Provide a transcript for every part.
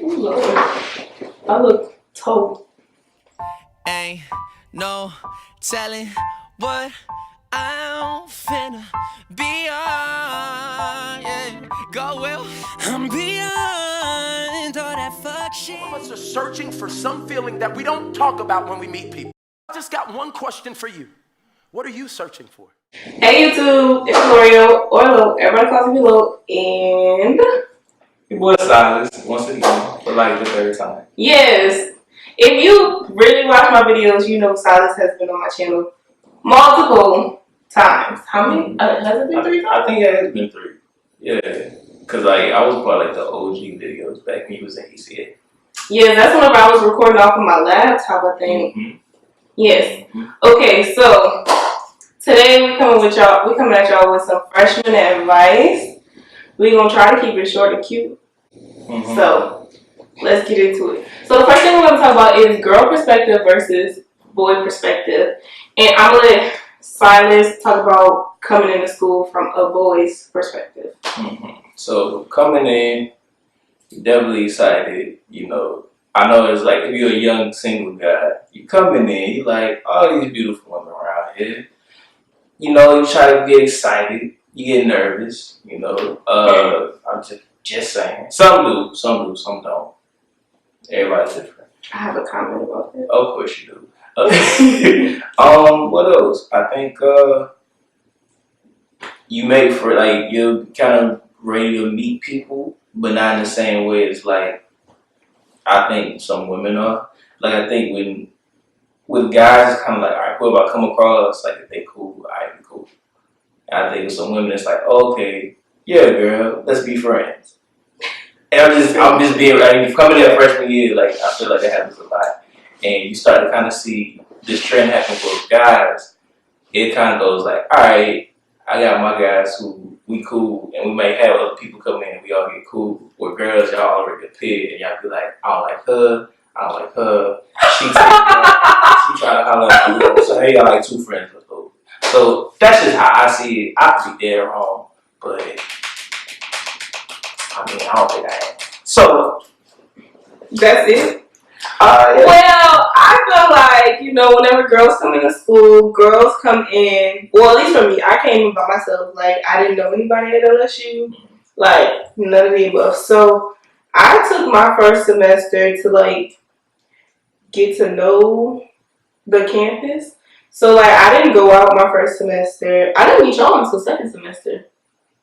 Ooh, Lord. I look told. Ain't no telling what I'm finna be on. Yeah, go well. I'm beyond all that fuck shit. Some of us are searching for some feeling that we don't talk about when we meet people. I just got one question for you. What are you searching for? Hey YouTube, it's Loreal or Lo. Everybody calls me Lo, and Your boy Silas, once again, for like the third time. yes, if you really watch my videos, you know Silas has been on my channel multiple times. How many? Has it been 3 times? I think it has been 3. Yeah, cause like I was part of like the OG videos back when he was in ECA. Yeah, that's whenever I was recording off of my laptop, I think. Mm-hmm. Yes. Okay, so today we coming at y'all with some freshman advice. We're gonna try to keep it short and cute. Mm-hmm. So let's get into it. So the first thing we're gonna talk about is girl perspective versus boy perspective. And I'm gonna let Silas talk about coming into school from a boy's perspective. Mm-hmm. So coming in, definitely excited. You know, I know it's like if you're a young single guy, you coming in, you like all these beautiful women around here. You know, you try to get excited, you get nervous. You know, I'm just saying. Some do, some don't. Everybody's different. I have a comment about that. Of course you do. What else? I think you make for like you're kind of ready to meet people, but not in the same way as like I think some women are. Like I think with guys, it's kind of like, all right, whoever I come across, like if they cool, I be cool. And I think with some women, it's like, oh, okay, yeah, girl, let's be friends. And I'm just being like, coming in freshman year, like I feel like that happens a lot, and you start to kind of see this trend happen with guys. It kind of goes like, all right, I got my guys who we cool, and we may have other people come in and we all get cool. With girls, y'all already appeared, and y'all be like, I don't like her, I don't like her. She try to holler at me. So hey, y'all like 2 friends, let's go. So that's just how I see it. I could be dead wrong, but I mean, I don't think I am. So That's it. Yeah. Well, I feel like, you know, whenever girls come into school, girls come in, well, at least for me, I came in by myself. Like, I didn't know anybody at LSU. Like, none of the above. So, I took my first semester to, like, get to know the campus. So, like, I didn't go out my first semester. I didn't meet y'all until second semester.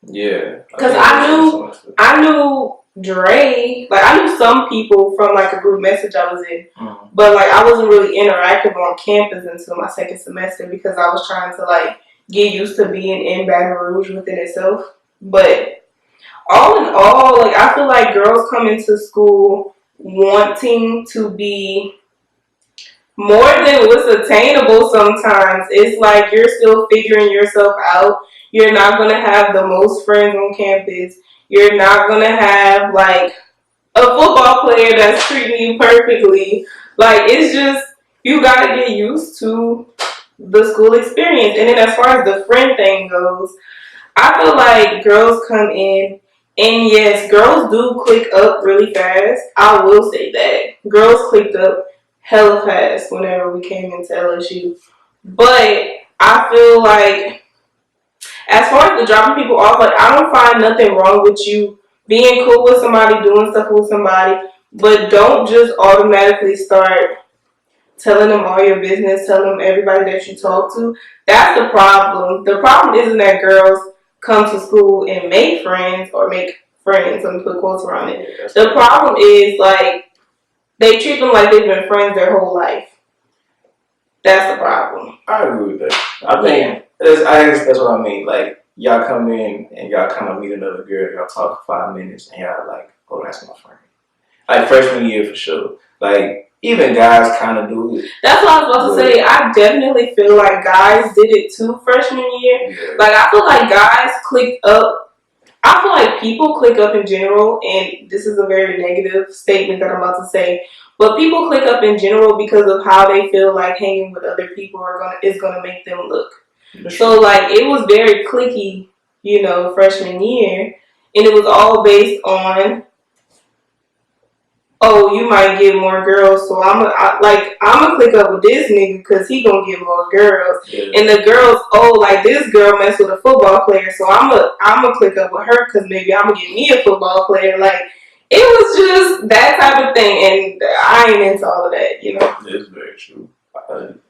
Yeah. Because I knew Dre, like I knew some people from like a group message I was in, but like I wasn't really interactive on campus until my second semester because I was trying to like get used to being in Baton Rouge within itself. But all in all, like I feel like girls come into school wanting to be more than what's attainable sometimes. It's like you're still figuring yourself out. You're not going to have the most friends on campus. You're not going to have like a football player that's treating you perfectly. Like it's just, you got to get used to the school experience. And then as far as the friend thing goes, I feel like girls come in and yes, girls do click up really fast. I will say that. Girls clicked up hella fast whenever we came into LSU. But I feel like as far as the dropping people off, like I don't find nothing wrong with you being cool with somebody, doing stuff with somebody, but don't just automatically start telling them all your business, telling them everybody that you talk to. That's the problem. The problem isn't that girls come to school and make friends or make friends. Let me put quotes around it. The problem is like they treat them like they've been friends their whole life. That's the problem. I agree with that. I think I guess that's what I mean. Like y'all come in and y'all kind of meet another girl, y'all talk for 5 minutes, and y'all like, oh, that's my friend. Like freshman year for sure. Like even guys kind of do it. That's what I was about to say. I definitely feel like guys did it too freshman year. Yeah. Like I feel like guys clicked up. I feel like people click up in general, and this is a very negative statement that I'm about to say, but people click up in general because of how they feel like hanging with other people is gonna make them look. So like it was very cliquey, you know, freshman year, and it was all based on oh, you might get more girls, so I'm gonna click up with this nigga because he gonna get more girls. Yeah. And the girls, oh, like this girl messed with a football player, so I'm gonna click up with her because maybe I'm gonna get me a football player. Like, it was just that type of thing, and I ain't into all of that, you know. That's very true.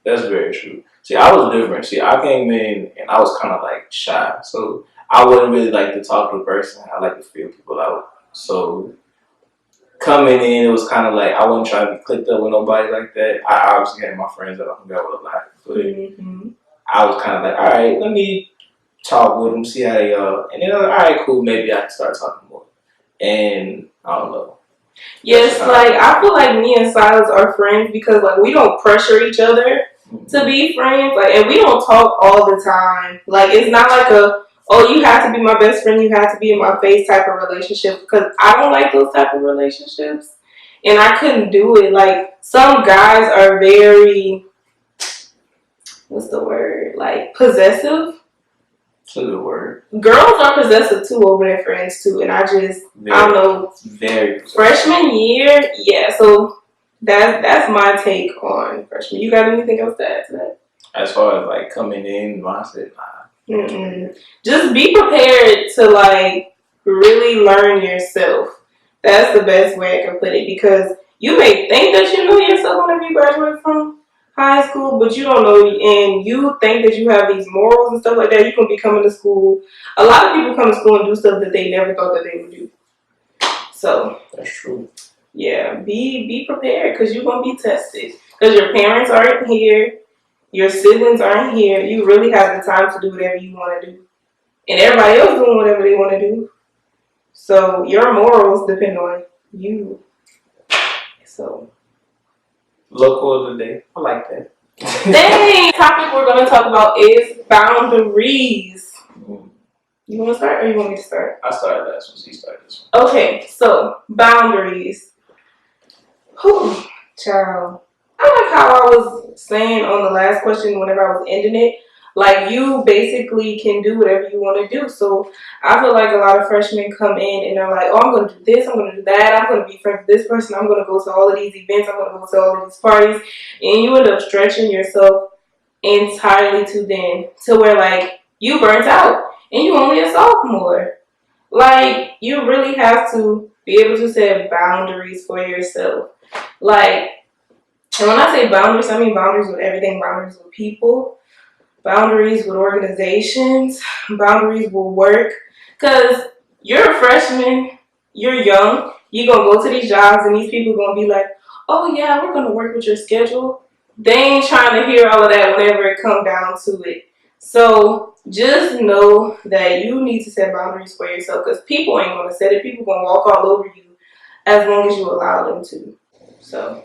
That's very true. See, I was different. See, I came in and I was kind of like shy, so I wouldn't really like to talk to a person. I like to feel people out. So coming in, it was kind of like I wasn't trying to be clicked up with nobody like that. I obviously had my friends that I hung out with a lot, but I was kind of like, all right, let me talk with them, see how they are, and then all right, cool, maybe I can start talking more. And I don't know. Yes, like I feel like me and Silas are friends because like we don't pressure each other to be friends, like, and we don't talk all the time. Like, it's not like oh, you have to be my best friend, you have to be in my face type of relationship, because I don't like those type of relationships, and I couldn't do it. Like, some guys are very, what's the word, like possessive. That's a good word. Girls are possessive too over their friends too, and I don't know. Very freshman year, yeah. So that's my take on freshman. You got anything else to add to that? As far as like coming in, I said, nah. Just be prepared to like really learn yourself. That's the best way I can put it, because you may think that you know yourself whenever you graduate from high school, but you don't know, and you think that you have these morals and stuff like that. You can be coming to school. A lot of people come to school and do stuff that they never thought that they would do. So that's true. Yeah, be prepared, because you're gonna be tested. Because your parents aren't here, your siblings aren't here. You really have the time to do whatever you want to do, and everybody else doing whatever they want to do. So your morals depend on you. So. Local of the day. I like that. The topic we're going to talk about is boundaries. You want to start, or you want me to start? I started last one. She started this one. Okay, so boundaries. Whew, child. I like how I was saying on the last question whenever I was ending it. Like, you basically can do whatever you want to do. So I feel like a lot of freshmen come in and they're like, oh, I'm going to do this, I'm going to do that, I'm going to be friends with this person, I'm going to go to all of these events, I'm going to go to all of these parties. And you end up stretching yourself entirely too thin to where, like, you burnt out and you only a sophomore. Like, you really have to be able to set boundaries for yourself. Like, and when I say boundaries, I mean boundaries with everything. Boundaries with people, boundaries with organizations, boundaries with work. Because you're a freshman, you're young, you're going to go to these jobs and these people are going to be like, oh yeah, we're going to work with your schedule. They ain't trying to hear all of that whenever it comes down to it. So just know that you need to set boundaries for yourself, because people ain't going to set it. People going to walk all over you as long as you allow them to. So,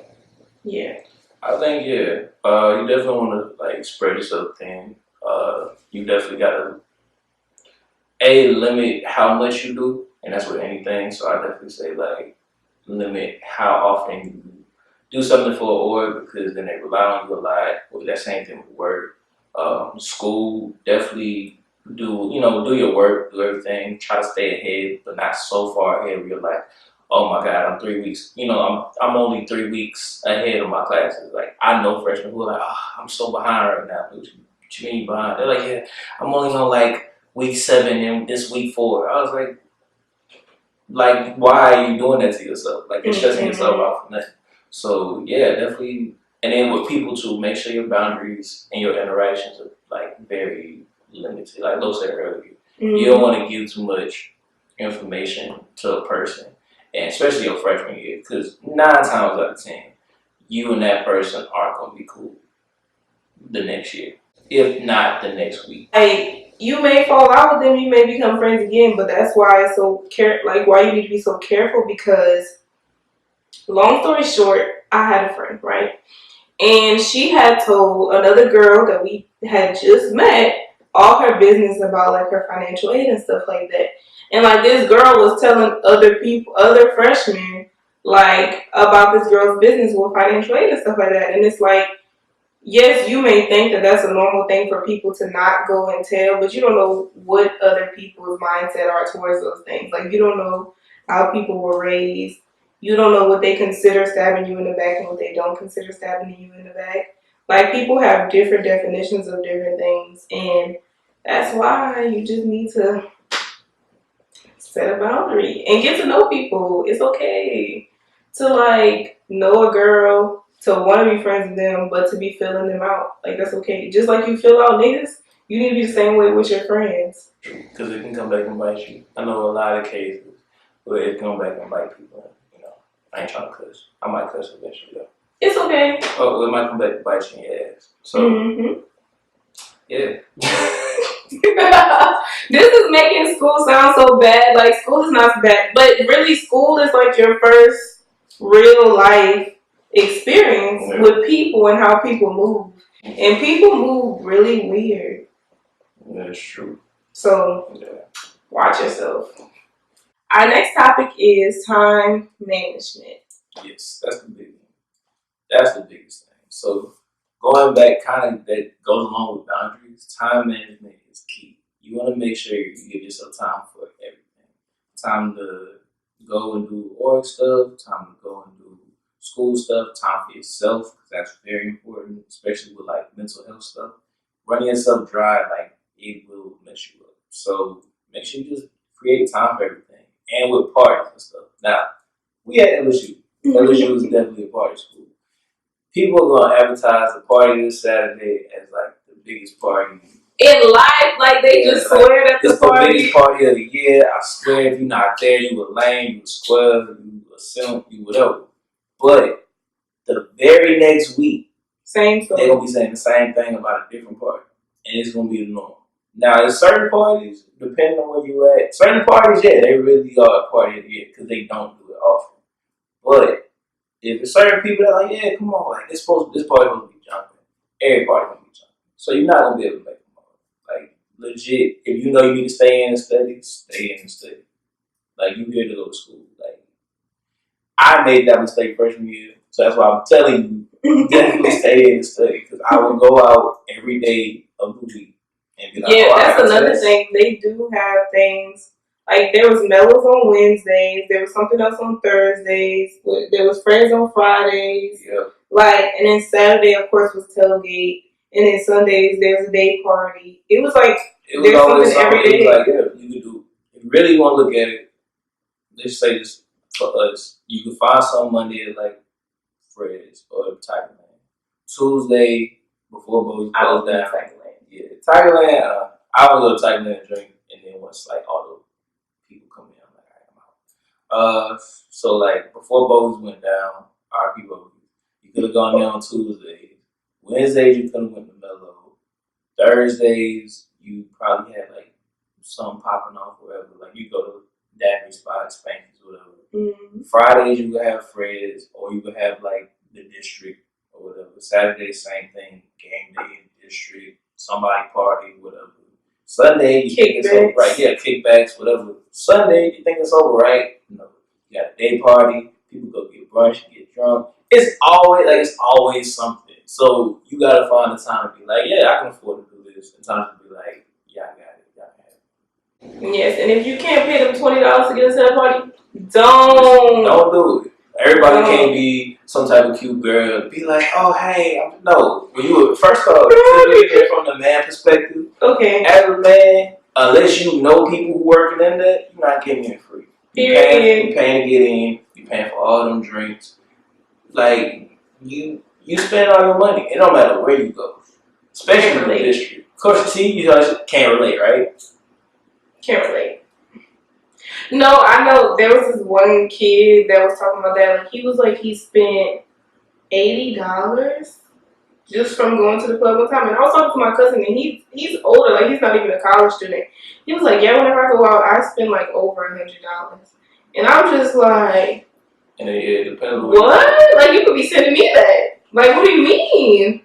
yeah. I think, you definitely want to, like, spread yourself thin. You definitely got to, limit how much you do, and that's with anything. So I definitely say, like, limit how often you do something for an org, because then they rely on you a lot. Well, that same thing with work. School, definitely do your work, do everything. Try to stay ahead, but not so far ahead where you're like, oh my God, I'm 3 weeks. I'm only 3 weeks ahead of my classes. Like, I know freshmen who are like, oh, I'm so behind right now. What you mean behind? They're like, yeah, I'm only on like week 7 and this week 4. I was like, why are you doing that to yourself? Like, you're stressing yourself out for nothing. So yeah, definitely. And then with people too, make sure your boundaries and your interactions are like very limited. Like Lo said earlier, you don't want to give too much information to a person, and especially your freshman year, because 9 times out of 10, you and that person aren't gonna be cool the next year, if not the next week. Like, you may fall out with them, you may become friends again, but that's why it's so why you need to be so careful, because long story short, I had a friend, right? And she had told another girl that we had just met all her business about like her financial aid and stuff like that. And like, this girl was telling other freshmen, like, about this girl's business with financial aid and stuff like that. And it's like, yes, you may think that that's a normal thing for people to not go and tell, but you don't know what other people's mindset are towards those things. Like, you don't know how people were raised. you don't know what they consider stabbing you in the back and what they don't consider stabbing you in the back. Like, people have different definitions of different things, and that's why you just need to set a boundary and get to know people. It's okay to, like, know a girl, to want to be friends with them, but to be filling them out. Like, that's okay. Just like you fill out niggas, you need to be the same way with your friends. Because it can come back and bite you. I know a lot of cases where it can come back and bite people. You know, I ain't trying to cuss. I might cuss eventually, though. It's okay. Oh, it might come back and bite you in your ass. So, yeah. This is making school sound so bad. Like, school is not bad, but really, school is like your first real life experience with people and how people move. And people move really weird. That's true. So, watch yourself. Our next topic is time management. Yes, that's the big one. That's the biggest thing. So, going back, kind of that goes along with boundaries. Time management is key. You want to make sure you give yourself time for everything. Time to go and do org stuff. Time to go and do school stuff. Time for yourself, because that's very important, especially with like mental health stuff. Running yourself dry, like, it will mess you up. So make sure you just create time for everything, and with parties and stuff. Now, we at LSU. LSU is definitely a party school. People are gonna advertise the party this Saturday as like the biggest party in life. Like, they just swear that it's the biggest party of the year. I swear, if you're not there, you a lame, you a square, you a simp, you whatever. But the very next week, same story. they're gonna be saying the same thing about a different party, and it's gonna be the norm. Now, there's certain parties, depending on where you at, certain parties, yeah, they really are a party of the year because they don't do it often. But if there's certain people that are like, yeah, come on, like, this party's supposed to be jumping. Every party gonna be jumping. So you're not gonna be able to make them all. Like, legit, if you know you need to stay in and study, stay in and study. Like, you here to go to school. Like, I made that mistake freshman year, so that's why I'm telling you, definitely stay in and study, because I would go out every day of the week. Yeah, that's another thing. They do have things, like, there was mellows on Wednesdays, there was something else on Thursdays, there was friends on Fridays, like, and then Saturday, of course, was tailgate, and then Sundays, there was a day party. It was like, there's something every day. It was like, yeah, you could do, if you really want to look at it, let's say this for us, you can find some Monday at, like, Fred's or Tigerland. Tuesday, before Bowie goes down. Yeah, Tigerland, I would go to Tigerland and drink, and then once, like, all the people come in, I'm like, all right, I'm out. So, like, before Bowie's went down, our people, you could have gone there on Tuesdays. Wednesdays, you could have went to Mellow. Thursdays, you probably had, like, something popping off, wherever. Like, you go to Daiquiri Spot, Spanky's, whatever. Mm-hmm. Fridays, you could have Fred's, or you could have, like, the District, or whatever. Saturday, same thing, game day in District. Somebody party, whatever. Sunday, you think it's over, right? Yeah, kickbacks, whatever. Sunday, you think it's over, right? No. You got a day party, people go get brunch, get drunk. It's always something. So you gotta find the time to be like, yeah, I can afford to do this. And time to be like, yeah, I got it, y'all have it. Yes, and if you can't pay them $20 to get into that party, don't do it. Everybody can't be some type of cute girl. Be like, oh, hey, no. When you first off, from the man perspective, okay. As a man, unless you know people who working in that, you're not getting in free. You're paying to get in. You're paying for all them drinks. Like, you spend all your money. It don't matter where you go, especially in the district. Of course, see, you guys can't relate, right? Can't relate. No, I know there was this one kid that was talking about that. Like, he was like, he spent $80 just from going to the club one time. And I was talking to my cousin, and he's older, like, he's not even a college student. He was like, yeah, whenever I go out, I spend like over $100. And I'm just like, and it depends on what? Like, you could be sending me that. Like, what do you mean?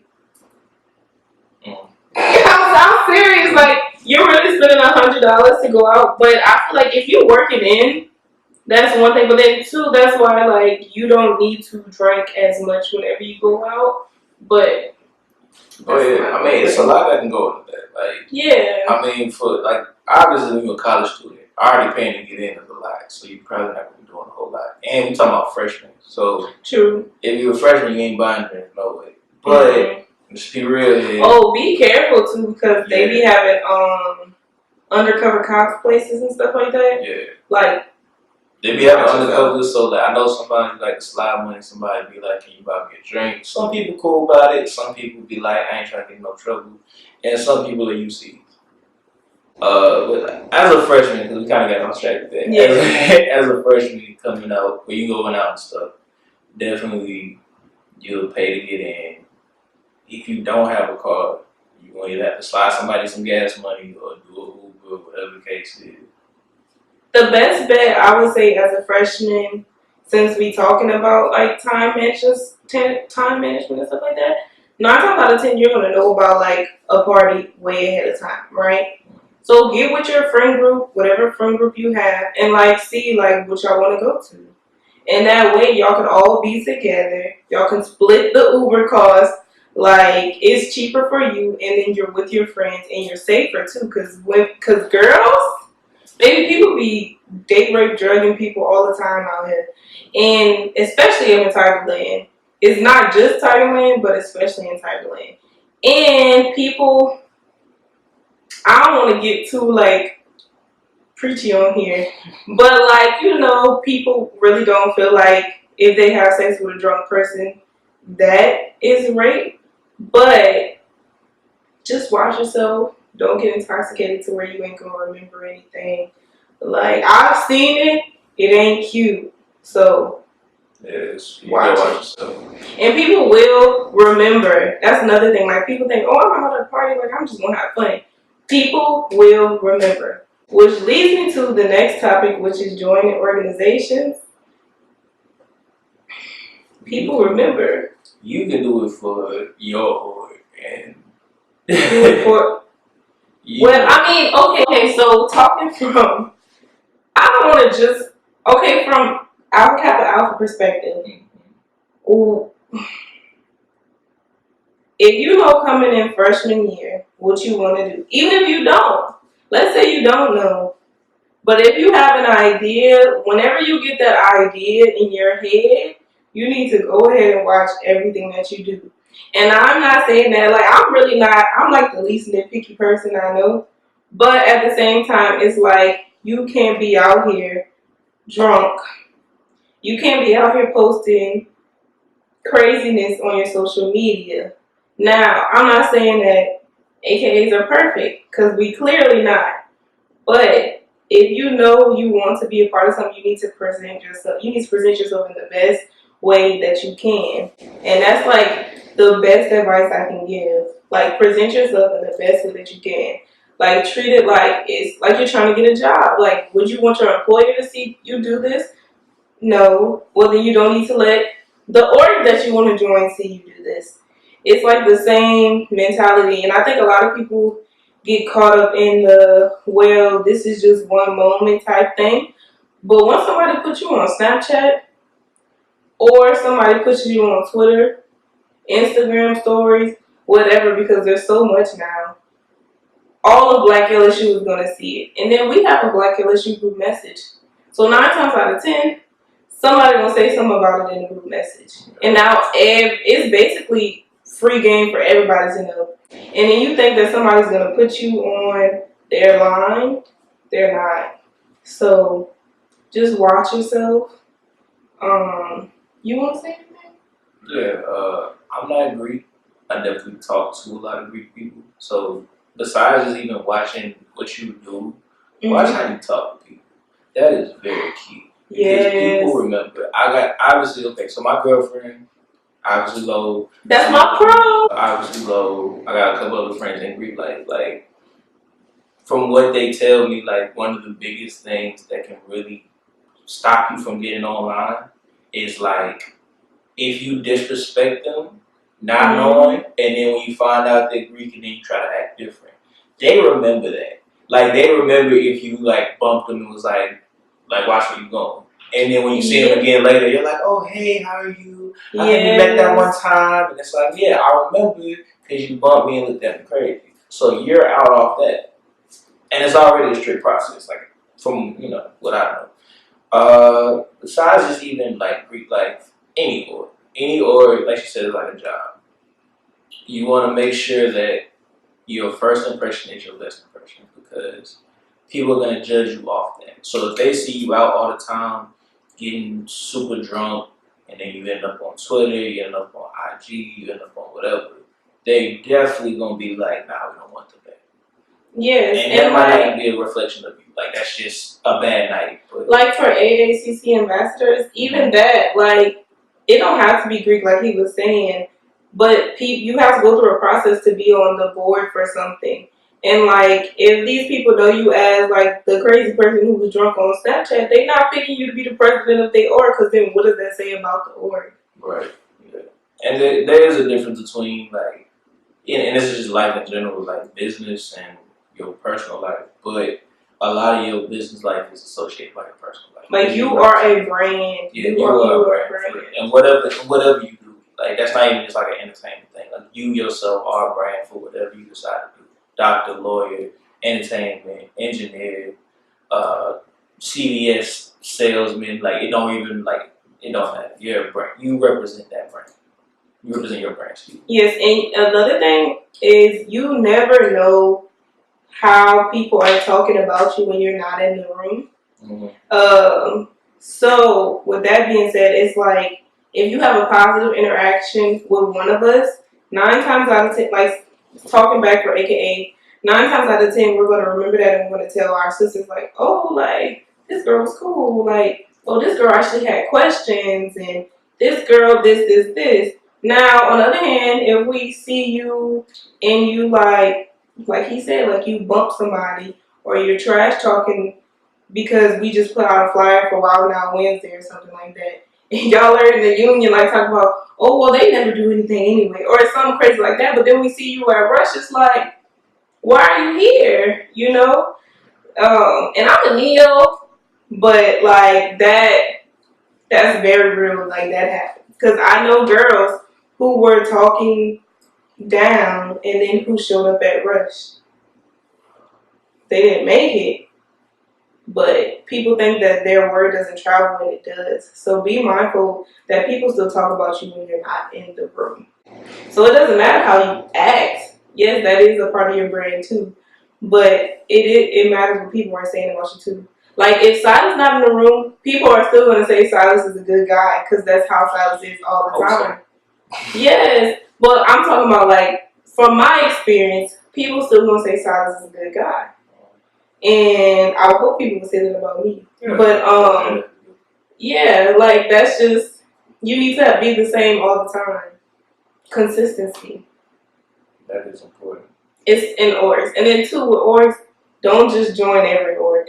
I'm serious. Like, you're really spending $100 to go out, but I feel like if you're working in, that's one thing. But then too, that's why, like, you don't need to drink as much whenever you go out. But yeah, I mean, it's a lot that can go into that. Like, yeah, I mean, for like, obviously, you're a college student. already paying to get in is a lot, so you probably not gonna be doing a whole lot. And we talking about freshmen, so True. if you're a freshman, you ain't buying drinks, no way. But let's be real here. Oh, be careful too, because they be having undercover cops places and stuff like that. Yeah. Like they be having undercover, so like I know somebody like to slide money, somebody be like, can you buy me a drink? Some people cool about it, some people be like, I ain't trying to get in no trouble. And some people are UC. But as a freshman, because we kind of got on track with that. Yeah. As a freshman coming out, or you going out and stuff, definitely you'll pay to get in. If you don't have a car, you're going to either have to slide somebody some gas money or do a Uber, whatever the case is. The best bet, I would say, as a freshman, since we talking about like time management and stuff like that, 9 times out of 10, you're going to know about like a party way ahead of time, right? So get with your friend group, whatever friend group you have, and like see like what y'all want to go to. And that way y'all can all be together. Y'all can split the Uber cost. Like it's cheaper for you, and then you're with your friends, and you're safer too. Cause girls, baby, people be date rape, drugging people all the time out here, and especially in Tigerland. It's not just Tigerland, but especially in Tigerland. And people, I don't want to get too like preachy on here, but like people really don't feel like if they have sex with a drunk person, that is rape. But just watch yourself. Don't get intoxicated to where you ain't gonna remember anything. Like I've seen it, it ain't cute. So yes, watch yourself. And people will remember. That's another thing. Like people think, oh, I'm out at a party, like I'm just gonna have fun. People will remember. Which leads me to the next topic, which is joining organizations. People remember. You can do it for your org and do it for. Well, I mean, okay. So talking from, I don't want to just from Alpha Kappa Alpha perspective. Ooh, if you know coming in freshman year what you want to do, even if you don't, let's say you don't know, but if you have an idea, whenever you get that idea in your head, you need to go ahead and watch everything that you do. And I'm not saying that, like, I'm like the least nitpicky person I know. But at the same time, it's like, you can't be out here drunk. You can't be out here posting craziness on your social media. Now, I'm not saying that AKAs are perfect, because we clearly not. But if you know you want to be a part of something, you need to present yourself. You need to present yourself in the best way that you can. And that's like the best advice I can give. Like, present yourself in the best way that you can. Like, treat it like it's like you're trying to get a job. Like, would you want your employer to see you do this? No. Well, then you don't need to let the org that you want to join see you do this. It's like the same mentality. And I think a lot of people get caught up in the, well, this is just one moment type thing. But once somebody puts you on Snapchat, or somebody puts you on Twitter, Instagram stories, whatever, because there's so much now, all of Black LSU is going to see it. And then we have a Black LSU group message. So 9 times out of 10, somebody going to say something about it in the group message. And now it's basically free game for everybody to know. And then you think that somebody's going to put you on their line. They're not. So just watch yourself. You want to say anything? Yeah, I'm not Greek. I definitely talk to a lot of Greek people. So besides just even watching what you do, watch how you talk to people. That is very key. Because people remember. I got, obviously, so my girlfriend, obviously Lowe. That's my pro. Obviously Lowe. I got a couple other friends in Greek life. Like, from what they tell me, like, one of the biggest things that can really stop you from getting online is like, if you disrespect them, not knowing, and then when you find out they're Greek and then you try to act different, they remember that. Like, they remember if you like bumped them and was like watch where you going. And then when you see them again later, you're like, oh hey, how are you? I think we met that one time, and it's like, yeah, I remember because you bumped me and looked at me crazy. So you're out off that, and it's already a strict process. Like, from what I know. Besides just even like Greek life, any org, like you said, is like a job. You want to make sure that your first impression is your best impression because people are going to judge you off that. So if they see you out all the time getting super drunk and then you end up on Twitter, you end up on IG, you end up on whatever, they definitely going to be like, nah, we don't want the bad. Yes. And that might not be a reflection of you. Like, that's just a bad night. But like for AACC ambassadors, even that, like, it don't have to be Greek like he was saying, but you have to go through a process to be on the board for something. And like, if these people know you as like the crazy person who was drunk on Snapchat, they not picking you to be the president of their org, because then what does that say about the org? Right. Yeah. And there is a difference between like, and this is just life in general, like business and your personal life, but a lot of your business life is associated with your personal life. Like, you are a brand. Yeah, you are a brand. And whatever you do, like, that's not even just like an entertainment thing. Like, you yourself are a brand for whatever you decide to do. Doctor, lawyer, entertainment, engineer, CVS salesman, like, it don't matter. You're a brand. You represent that brand. You represent your brand. Yes, and another thing is you never know how people are talking about you when you're not in the room. Mm-hmm. So with that being said, it's like, if you have a positive interaction with one of us, 9 times out of 10, like talking back for AKA, 9 times out of 10, we're going to remember that and we're going to tell our sisters like, oh, like, this girl was cool. Like, oh, this girl actually had questions, and this girl, this. Now, on the other hand, if we see you and you like he said, like you bump somebody or you're trash talking because we just put out a flyer for Wild Out Wednesday or something like that, and y'all are in the union like talking about, oh, well, they never do anything anyway, or something crazy like that, but then we see you at Rush, it's like, why are you here? You know? And I'm a Neo, but like that's very real, like that happens. Because I know girls who were talking down and then who showed up at Rush. They didn't make it, but people think that their word doesn't travel when it does. So be mindful that people still talk about you when you're not in the room. So it doesn't matter how you act. Yes, that is a part of your brand too, but it matters what people are saying about you too. Like, if Silas not in the room, people are still going to say Silas is a good guy because that's how Silas is all the time. Yes, but I'm talking about, like, from my experience, people still going to say Silas is a good guy. And I hope people will say that about me. Yeah. But, yeah, like, that's just, you need to be the same all the time. Consistency. That is important. It's in orgs. And then, too, with orgs, don't just join every org.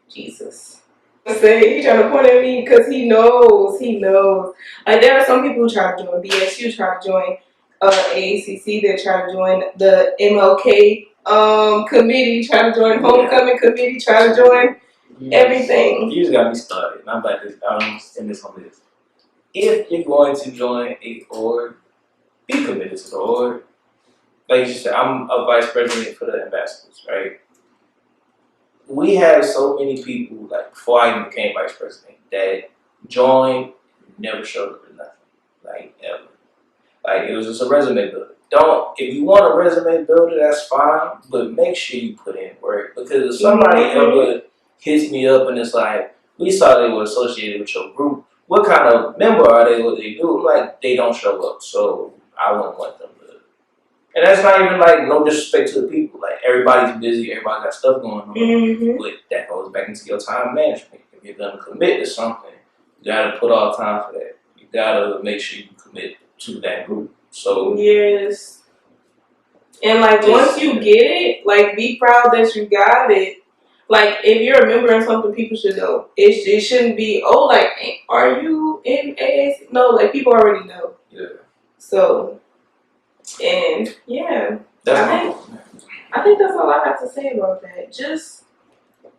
Jesus. Say, he's trying to point at me because he knows. Like, there are some people who try to join BSU, try to join AACC, they try to join the MLK committee, try to join homecoming committee, try to join everything. You just got me started. And I'm about to end this on this. If you're going to join a org, be committed to the org. Like you said, I'm a vice president for the ambassadors, right? We have so many people, like, before I even became vice president, that joined, never showed up to nothing. Like, ever. Like, it was just a resume builder. If you want a resume builder, that's fine, but make sure you put in work. Because if somebody ever hits me up and it's like, we saw they were associated with your group, what kind of member are they, what they do? I'm like, they don't show up, so I wouldn't want them to. And that's not even, like, no disrespect to the people. Like, everybody's busy, everybody got stuff going on. Mm-hmm. But that goes back into your time management. If you're going to commit to something, you got to put all time for that. You got to make sure you commit to that group. So yes. And, like, once you get it, like, be proud that you got it. Like, if you're a member in something, people should know. It shouldn't be, oh, like, are you in AAC? No, like, people already know. Yeah. So... And yeah, I think that's all I have to say about that. Just,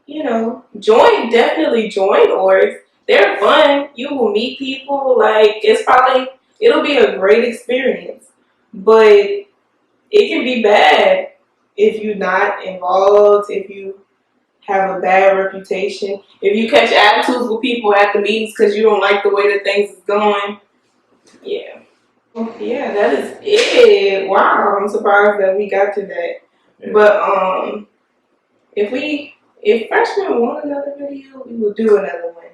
definitely join orgs. They're fun. You will meet people. Like, it'll be a great experience. But it can be bad if you're not involved, if you have a bad reputation. If you catch attitudes with people at the meetings because you don't like the way that things is going, yeah. Yeah, that is it. Wow, I'm surprised that we got to that. Yeah. But if freshmen want another video, we will do another one.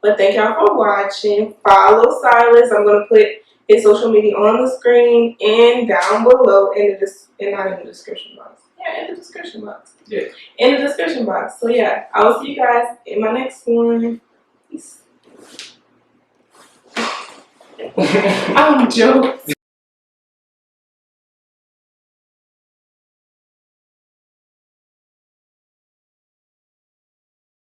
But thank y'all for watching. Follow Silas. I'm gonna put his social media on the screen and down below not in the description box. Yeah, in the description box. Yeah. In the description box. So yeah, I will see you guys in my next one. Peace. I'm joking.